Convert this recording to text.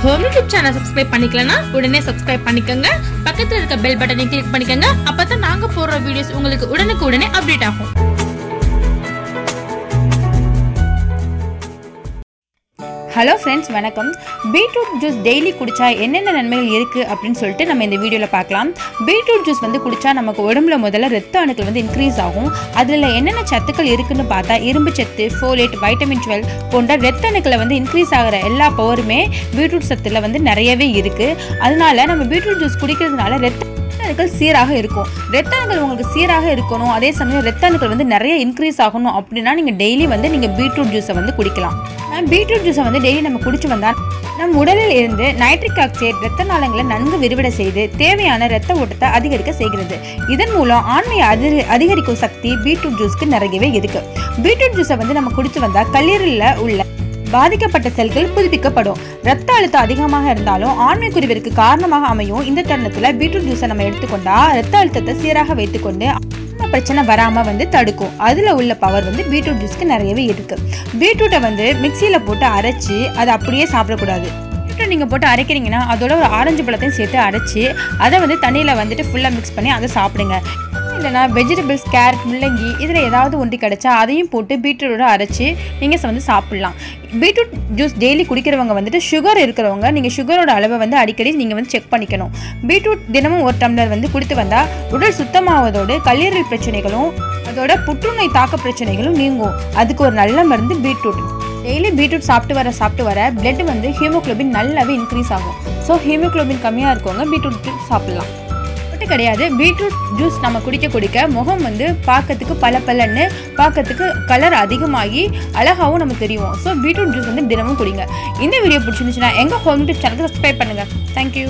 Home YouTube channel subscribe பண்ணிக்கலனா உடனே subscribe பண்ணிக்கங்க. பக்கத்துல இருக்க பெல் பட்டனை கிளிக் பண்ணிக்கங்க. அப்பதான் நாங்க போடுற வீடியோஸ் உங்களுக்கு உடனுக்குடனே அப்டேட் ஆகும். ஹலோ ஃப்ரெண்ட்ஸ், வணக்கம். பீட்ரூட் ஜூஸ் டெய்லி குடிச்சா என்னென்ன நன்மைகள் இருக்குது அப்படின்னு சொல்லிட்டு நம்ம இந்த வீடியோவில் பார்க்கலாம். பீட்ரூட் ஜூஸ் குடித்தா நமக்கு உடம்புல முதல்ல ரத்த அணுக்கள் இன்க்ரீஸ் ஆகும். அதில் என்னென்ன சத்துக்கள் இருக்குன்னு பார்த்தா இரும்பு சத்து, ஃபோலேட், வைட்டமின் 12 போன்ற ரத்த அணுக்களை இன்க்ரீஸ் ஆகிற எல்லா பவருமே பீட்ரூட் சத்தில் நிறையவே இருக்குது. அதனால நம்ம பீட்ரூட் ஜூஸ் குடிக்கிறதுனால ரத்த அணுக்கள் சீராக இருக்கும். ரத்த அணுக்கள் உங்களுக்கு சீராக இருக்கணும், அதே சமயம் ரத்த அணுக்கள் நிறைய இன்க்ரீஸ் ஆகணும் அப்படின்னா நீங்கள் டெய்லி நீங்கள் பீட்ரூட் ஜூஸை குடிக்கலாம். பீட்ரூட் ஜூஸை டெய்லி நம்ம குடிச்சு வந்தால் நம் உடலில் இருந்து நைட்ரிக் ஆக்சைடு ரத்த நாளங்களை நன்கு விரிவட செய்து தேவையான ரத்த ஓட்டத்தை அதிகரிக்க செய்கிறது. இதன் மூலம் ஆண்மையை அதிகரிக்கும் சக்தி பீட்ரூட் ஜூஸ்க்கு நிறையவே இருக்கு. பீட்ரூட் ஜூஸை நம்ம குடிச்சு வந்தால் கல்லீரலில் உள்ள பாதிக்கப்பட்ட செல்கள் புதுப்பிக்கப்படும். ரத்த அழுத்தம் அதிகமாக இருந்தாலும் ஆண்மை குறைவிற்கு காரணமாக அமையும். இந்த தருணத்தில் பீட்ரூட் ஜூஸை நம்ம எடுத்துக்கொண்டா ரத்த அழுத்தத்தை சீராக வைத்துக்கொண்டு பிரச்சனை வராம தடுக்கும். அதுல உள்ள பவர் பீட்ரூட் ஜூஸ்க்கு நிறையவே இருக்கு. பீட்ரூட்டை மிக்சியில போட்டு அரைச்சி அதை அப்படியே சாப்பிடக்கூடாது. பீட்ரூட் நீங்க போட்டு அரைக்கிறீங்கன்னா அதோட ஒரு ஆரஞ்சு பழத்தையும் சேர்த்து அரைச்சி அதை தண்ணியில ஃபுல்லா மிக்ஸ் பண்ணி அதை சாப்பிடுங்க. இல்லைனா வெஜிடபிள்ஸ், கேரட், முள்ளங்கி இதில் ஏதாவது ஒன்று கிடைச்சா அதையும் போட்டு பீட்ரூட்டோட அரைச்சி நீங்கள் சாப்பிட்லாம். பீட்ரூட் ஜூஸ் டெய்லி குடிக்கிறவங்க சுகர் இருக்கிறவங்க நீங்கள் சுகரோட அளவை அடிக்கடி நீங்கள் செக் பண்ணிக்கணும். பீட்ரூட் தினமும் ஒரு டம்ளர் குடித்து வந்தால் உடல் சுத்தமாவதோடு கல்லீரல் பிரச்சனைகளும் அதோட புற்றுநோய் தாக்க பிரச்சனைகளும் நீங்கும். அதுக்கு ஒரு நல்ல மருந்து பீட்ரூட். டெய்லி பீட்ரூட் சாப்பிட்டு வர பிளட் ஹீமோகுளோபின் நல்லாவே இன்க்ரீஸ் ஆகும். ஸோ ஹீமோகுளோபின் கம்மியாக இருக்கவங்க பீட்ரூட் ஜூஸ் சாப்பிட்லாம். கிடையாது, பீட்ரூட் ஜூஸ் நம்ம குடிக்க முகம் பார்க்கறதுக்கு பளபளன்னு, பார்க்கறதுக்கு கலர் அதிகமாகி அழகாகவும் நம்ம தெரியும். ஸோ பீட்ரூட் ஜூஸ் தினமும் குடிங்க. இந்த வீடியோ பிடிச்சிருந்துச்சுன்னா எங்கள் ஹோம் யூடியூப் சேனலுக்கு சப்ஸ்கிரைப் பண்ணுங்கள். தேங்க்யூ.